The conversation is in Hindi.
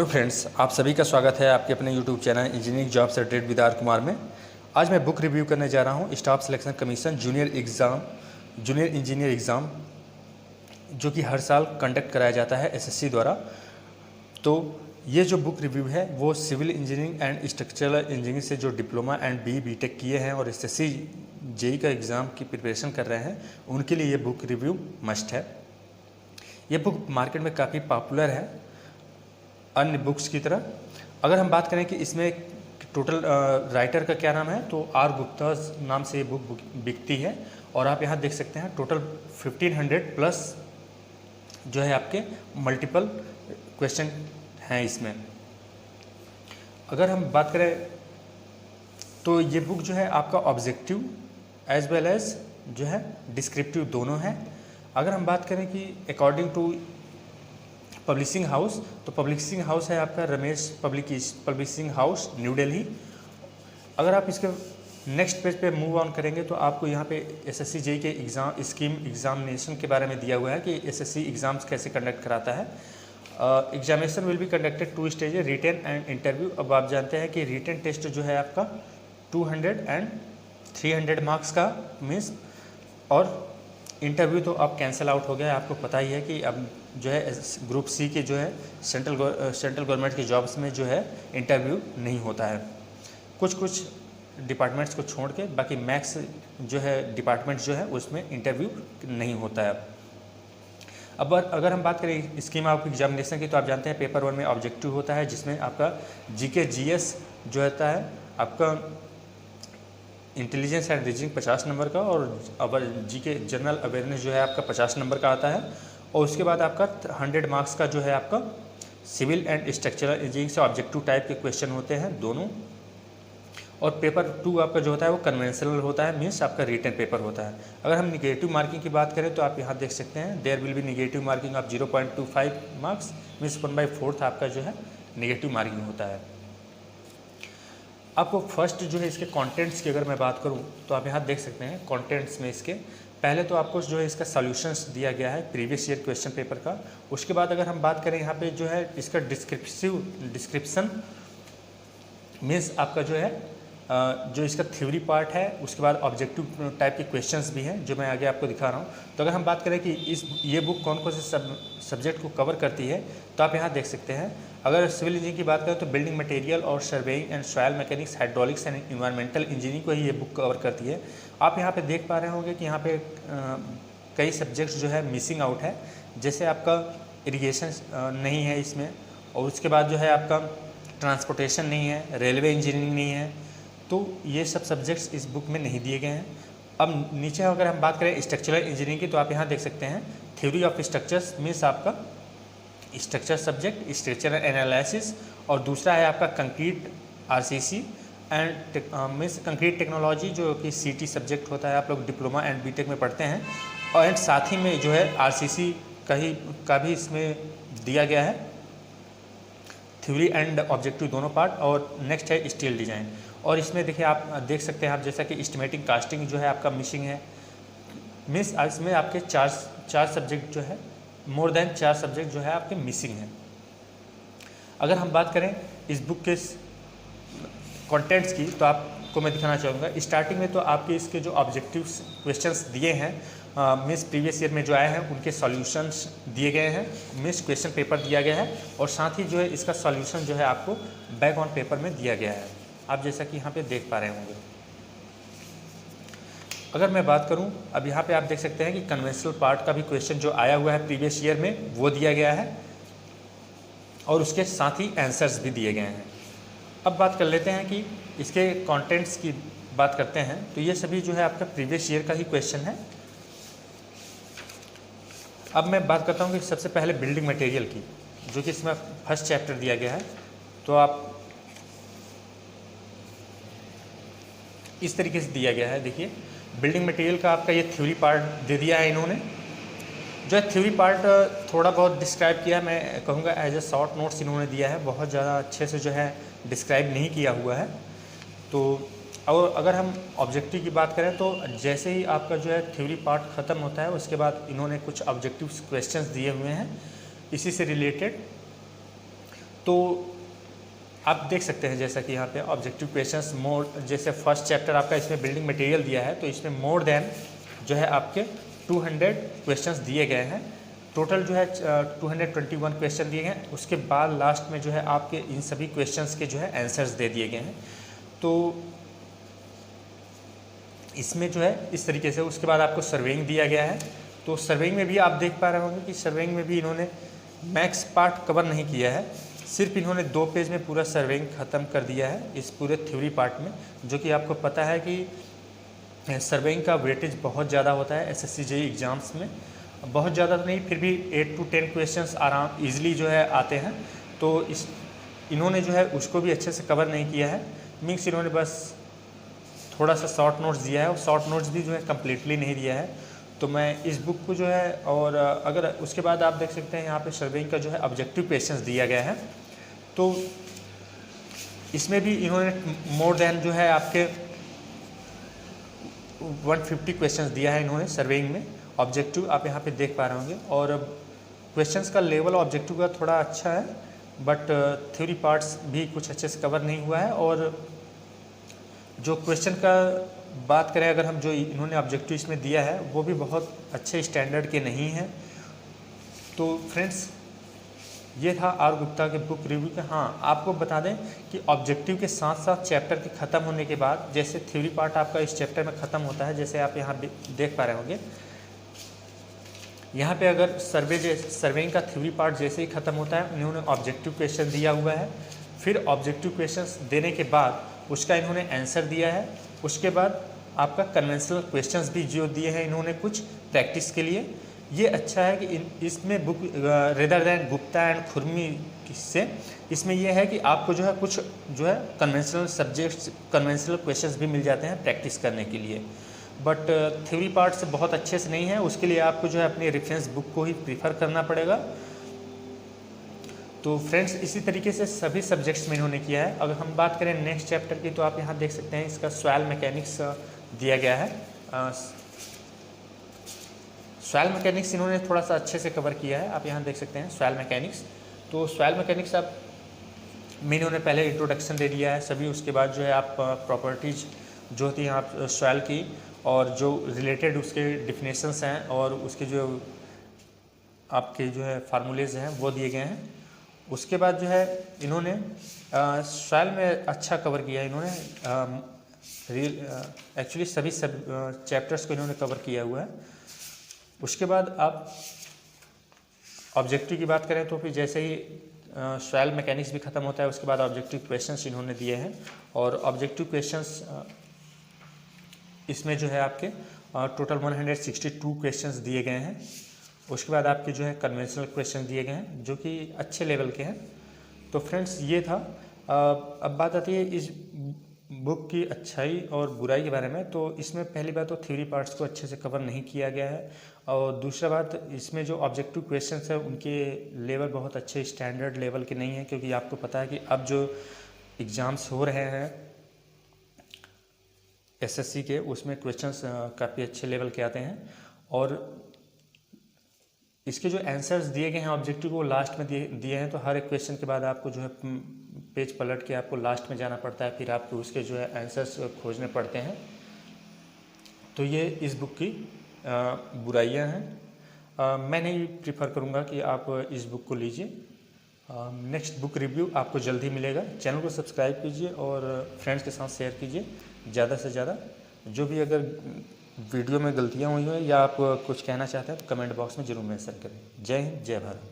हेलो फ्रेंड्स, आप सभी का स्वागत है आपके अपने यूट्यूब चैनल इंजीनियरिंग जॉब से ट्रेड विद आर कुमार में। आज मैं बुक रिव्यू करने जा रहा हूँ staff selection commission junior engineer exam, जो कि हर साल कंडक्ट कराया जाता है एसएससी द्वारा। तो ये जो बुक रिव्यू है वो civil engineering and structural engineering से जो डिप्लोमा एंड बीटेक किए हैं और एसएससी जेई का एग्ज़ाम की प्रिपरेशन कर रहे हैं, उनके लिए ये बुक रिव्यू मस्ट है। ये बुक मार्केट में काफ़ी पॉपुलर है अन्य बुक्स की तरह। अगर हम बात करें कि इसमें टोटल राइटर का क्या नाम है, तो आर गुप्ता नाम से ये बुक बिकती है। और आप यहाँ देख सकते हैं टोटल 1500 प्लस जो है आपके मल्टीपल क्वेश्चन हैं इसमें। अगर हम बात करें तो ये बुक जो है आपका ऑब्जेक्टिव एज वेल एज जो है डिस्क्रिप्टिव दोनों है। अगर हम बात करें कि अकॉर्डिंग टू पब्लिशिंग हाउस, तो पब्लिशिंग हाउस है आपका Ramesh publishing house, new Delhi. अगर आप इसके नेक्स्ट पेज पे मूव ऑन करेंगे तो आपको यहाँ पे एसएससी जेई के एग्जामिनेशन के बारे में दिया हुआ है कि एसएससी एग्ज़ाम्स कैसे कंडक्ट कराता है। Examination will be conducted 2 stage, written and interview. अब आप जानते हैं कि रिटन टेस्ट जो है आपका 200 एंड 300 मार्क्स का मीन्स, और इंटरव्यू तो अब कैंसिल आउट हो गया है। आपको पता ही है कि अब जो है ग्रुप सी के जो है सेंट्रल गवर्नमेंट की जॉब्स में जो है इंटरव्यू नहीं होता है, कुछ डिपार्टमेंट्स को छोड़ के, बाकी मैक्स जो है डिपार्टमेंट्स जो है उसमें इंटरव्यू नहीं होता है। अब अगर हम बात करें स्कीम ऑफ एग्जामिनेशन की, तो आप जानते हैं पेपर 1 में ऑब्जेक्टिव होता है, जिसमें आपका जीके जीएस जो होता है आपका इंटेलिजेंस एंड रीजनिंग 50 नंबर का, और जीके जनरल अवेयरनेस जो है आपका 50 नंबर का आता है। और उसके बाद आपका 100 मार्क्स का जो है आपका सिविल एंड स्ट्रक्चरल इंजीनियरिंग से ऑब्जेक्टिव टाइप के क्वेश्चन होते हैं दोनों। और पेपर 2 आपका जो होता है वो कन्वेंशनल होता है, मीन्स आपका रिटन पेपर होता है। अगर हम निगेटिव मार्किंग की बात करें तो आप यहाँ देख सकते हैं there will be negative marking of 0.25 marks, means 1/4 आपका जो है निगेटिव मार्किंग होता है। आपको फर्स्ट जो है इसके कंटेंट्स की अगर मैं बात करूं तो आप यहाँ देख सकते हैं कंटेंट्स में इसके पहले तो आपको जो है इसका सॉल्यूशंस दिया गया है प्रीवियस ईयर क्वेश्चन पेपर का। उसके बाद अगर हम बात करें यहाँ पे जो है इसका डिस्क्रिप्शन मीन्स आपका जो है जो इसका थ्योरी पार्ट है, उसके बाद ऑब्जेक्टिव टाइप के क्वेश्चंस भी हैं जो मैं आगे आपको दिखा रहा हूँ। तो अगर हम बात करें कि ये बुक कौन कौन से सब्जेक्ट को कवर करती है, तो आप यहाँ देख सकते हैं। अगर सिविल इंजीनियरिंग की बात करें तो बिल्डिंग मटेरियल और surveying and soil mechanics, hydraulics and environmental engineering को ही ये बुक कवर करती है। आप यहाँ पे देख पा रहे होंगे कि यहाँ पे कई सब्जेक्ट्स जो है मिसिंग आउट है, जैसे आपका इरिगेशन नहीं है इसमें, और उसके बाद जो है आपका ट्रांसपोर्टेशन नहीं है, रेलवे इंजीनियरिंग नहीं है। तो ये सब सब्जेक्ट्स इस बुक में नहीं दिए गए हैं। अब नीचे अगर हम बात करें स्ट्रक्चरल इंजीनियरिंग की, तो आप यहाँ देख सकते हैं थ्योरी ऑफ स्ट्रक्चर्स मीन्स आपका स्ट्रक्चर सब्जेक्ट, स्ट्रक्चरल एनालिसिस, और दूसरा है आपका concrete RCC and means concrete technology, जो कि सीटी सब्जेक्ट होता है, आप लोग डिप्लोमा एंड बीटेक में पढ़ते हैं। और साथ ही में जो है आरसीसी का भी इसमें दिया गया है, थ्योरी एंड ऑब्जेक्टिव दोनों पार्ट। और नेक्स्ट है स्टील डिज़ाइन, और इसमें देखिए आप देख सकते हैं आप जैसा कि एस्टिमेटिंग कास्टिंग जो है आपका मिसिंग है, मीन्स इसमें आपके चार सब्जेक्ट जो है मोर देन 4 सब्जेक्ट जो है आपके मिसिंग हैं। अगर हम बात करें इस बुक के कंटेंट्स की, तो आपको मैं दिखाना चाहूँगा स्टार्टिंग में तो आपके इसके जो ऑब्जेक्टिव क्वेश्चंस दिए हैं मीन्स प्रीवियस ईयर में जो आए हैं उनके सॉल्यूशंस दिए गए हैं, मीन्स क्वेश्चन पेपर दिया गया है, और साथ ही जो है इसका सॉल्यूशन जो है आपको बैक ऑन पेपर में दिया गया है, आप जैसा कि यहाँ पे देख पा रहे होंगे। अगर मैं बात करूं, अब यहाँ पे आप देख सकते हैं कि कन्वेंशनल पार्ट का भी क्वेश्चन जो आया हुआ है प्रीवियस ईयर में वो दिया गया है, और उसके साथ ही आंसर्स भी दिए गए हैं। अब बात कर लेते हैं कि इसके कंटेंट्स की बात करते हैं, तो ये सभी जो है आपका प्रीवियस ईयर का ही क्वेश्चन है। अब मैं बात करता हूँ कि सबसे पहले बिल्डिंग मटेरियल की, जो कि इसमें फर्स्ट चैप्टर दिया गया है। तो आप इस तरीके से दिया गया है, देखिए बिल्डिंग मटेरियल का आपका ये थ्योरी पार्ट दे दिया है इन्होंने। जो है थ्योरी पार्ट थोड़ा बहुत डिस्क्राइब किया है, मैं कहूँगा एज ए शॉर्ट नोट्स इन्होंने दिया है, बहुत ज़्यादा अच्छे से जो है डिस्क्राइब नहीं किया हुआ है। तो और अगर हम ऑब्जेक्टिव की बात करें तो जैसे ही आपका जो है थ्योरी पार्ट ख़त्म होता है उसके बाद इन्होंने कुछ ऑब्जेक्टिव क्वेश्चंस दिए हुए हैं इसी से रिलेटेड। तो आप देख सकते हैं जैसा कि यहाँ पे ऑब्जेक्टिव क्वेश्चंस मोर, जैसे फर्स्ट चैप्टर आपका इसमें बिल्डिंग मटेरियल दिया है, तो इसमें मोर देन जो है आपके 200 क्वेश्चंस दिए गए हैं। टोटल जो है 221 क्वेश्चन दिए गए हैं। उसके बाद लास्ट में जो है आपके इन सभी क्वेश्चंस के जो है आंसर्स दे दिए गए हैं। तो इसमें जो है इस तरीके से, उसके बाद आपको सर्वेइंग दिया गया है। तो सर्वेइंग में भी आप देख पा रहे होंगे कि सर्वेइंग में भी इन्होंने मैक्स पार्ट कवर नहीं किया है, सिर्फ इन्होंने 2 पेज में पूरा सर्वेइंग ख़त्म कर दिया है इस पूरे थ्योरी पार्ट में। जो कि आपको पता है कि सर्वेइंग का वेटेज बहुत ज़्यादा होता है एसएससी जेईई एग्ज़ाम्स में, बहुत ज़्यादा तो नहीं, फिर भी 8 to 10 क्वेश्चंस आराम ईजिली जो है आते हैं। तो इन्होंने जो है उसको भी अच्छे से कवर नहीं किया है। मीन्स इन्होंने बस थोड़ा सा शॉर्ट नोट्स दिया है, और शॉर्ट नोट्स भी जो है कम्प्लीटली नहीं दिया है। तो मैं इस बुक को जो है, और अगर उसके बाद आप देख सकते हैं यहाँ पे सर्वेइंग का जो है ऑब्जेक्टिव क्वेश्चंस दिया गया है। तो इसमें भी इन्होंने मोर देन जो है आपके 150 क्वेश्चंस दिया है इन्होंने सर्वेइंग में ऑब्जेक्टिव, आप यहाँ पे देख पा रहे होंगे। और क्वेश्चंस का लेवल ऑब्जेक्टिव का थोड़ा अच्छा है, बट थ्योरी पार्ट्स भी कुछ अच्छे से कवर नहीं हुआ है। और जो क्वेश्चन का बात करें अगर हम, जो इन्होंने ऑब्जेक्टिव इसमें दिया है वो भी बहुत अच्छे स्टैंडर्ड के नहीं हैं। तो फ्रेंड्स ये था आर गुप्ता के बुक रिव्यू का। हाँ, आपको बता दें कि ऑब्जेक्टिव के साथ साथ चैप्टर के ख़त्म होने के बाद, जैसे थ्योरी पार्ट आपका इस चैप्टर में ख़त्म होता है, जैसे आप यहाँ देख पा रहे होंगे, यहाँ पे अगर सर्वेइंग का थ्योरी पार्ट जैसे ही ख़त्म होता है, इन्होंने ऑब्जेक्टिव क्वेश्चन दिया हुआ है। फिर ऑब्जेक्टिव क्वेश्चन देने के बाद उसका इन्होंने आंसर दिया है। उसके बाद आपका कन्वेंशनल क्वेश्चंस भी जो दिए हैं इन्होंने कुछ प्रैक्टिस के लिए। ये अच्छा है कि इसमें book rather than Gupta and खुरमी से इसमें यह है कि आपको जो है कुछ जो है कन्वेंशनल सब्जेक्ट्स, कन्वेंशनल क्वेश्चंस भी मिल जाते हैं प्रैक्टिस करने के लिए। बट थ्योरी पार्ट से बहुत अच्छे से नहीं है, उसके लिए आपको जो है अपनी रेफरेंस बुक को ही प्रीफर करना पड़ेगा। तो फ्रेंड्स इसी तरीके से सभी सब्जेक्ट्स में इन्होंने किया है। अगर हम बात करें नेक्स्ट चैप्टर की, तो आप यहाँ देख सकते हैं इसका सॉइल मैकेनिक्स दिया गया है। सॉइल मैकेनिक्स इन्होंने थोड़ा सा अच्छे से कवर किया है, आप यहाँ देख सकते हैं सॉइल मैकेनिक्स। तो सॉइल मैकेनिक्स आप में इन्होंने पहले इंट्रोडक्शन दे दिया है सभी, उसके बाद जो है आप प्रॉपर्टीज जो होती हैं आप सॉइल की, और जो रिलेटेड उसके डिफिनेशंस हैं, और उसके जो आपके जो है फार्मूलेज हैं वो दिए गए हैं। उसके बाद जो है इन्होंने सॉइल में अच्छा कवर किया है इन्होंने, एक्चुअली सभी चैप्टर्स को इन्होंने कवर किया हुआ है। उसके बाद आप ऑब्जेक्टिव की बात करें तो फिर जैसे ही सॉइल मैकेनिक्स भी ख़त्म होता है, उसके बाद ऑब्जेक्टिव क्वेश्चंस इन्होंने दिए हैं। और ऑब्जेक्टिव क्वेश्चंस इसमें जो है आपके टोटल 162 क्वेश्चंस दिए गए हैं। उसके बाद आपके जो है कन्वेंशनल क्वेश्चन दिए गए हैं जो कि अच्छे लेवल के हैं। तो फ्रेंड्स ये था। अब बात आती है इस बुक की अच्छाई और बुराई के बारे में। तो इसमें पहली बात तो थ्योरी पार्ट्स को अच्छे से कवर नहीं किया गया है, और दूसरा बात इसमें जो ऑब्जेक्टिव क्वेश्चंस है उनके लेवल बहुत अच्छे स्टैंडर्ड लेवल के नहीं हैं, क्योंकि आपको पता है कि अब जो एग्ज़ाम्स हो रहे हैं एसएससी के, उसमें क्वेश्चंस काफ़ी अच्छे लेवल के आते हैं। और इसके जो आंसर्स दिए गए हैं ऑब्जेक्टिव को लास्ट में दिए हैं, तो हर एक क्वेश्चन के बाद आपको जो है पेज पलट के आपको लास्ट में जाना पड़ता है, फिर आपको उसके जो है आंसर्स खोजने पड़ते हैं। तो ये इस बुक की बुराइयां हैं। मैं नहीं प्रीफर करूँगा कि आप इस बुक को लीजिए। नेक्स्ट बुक रिव्यू आपको जल्द ही मिलेगा। चैनल को सब्सक्राइब कीजिए और फ्रेंड्स के साथ शेयर कीजिए ज़्यादा से ज़्यादा। जो भी अगर वीडियो में गलतियाँ हुई हैं या आप कुछ कहना चाहते हैं तो कमेंट बॉक्स में ज़रूर मेंशन करें। जय हिंद, जय भारत।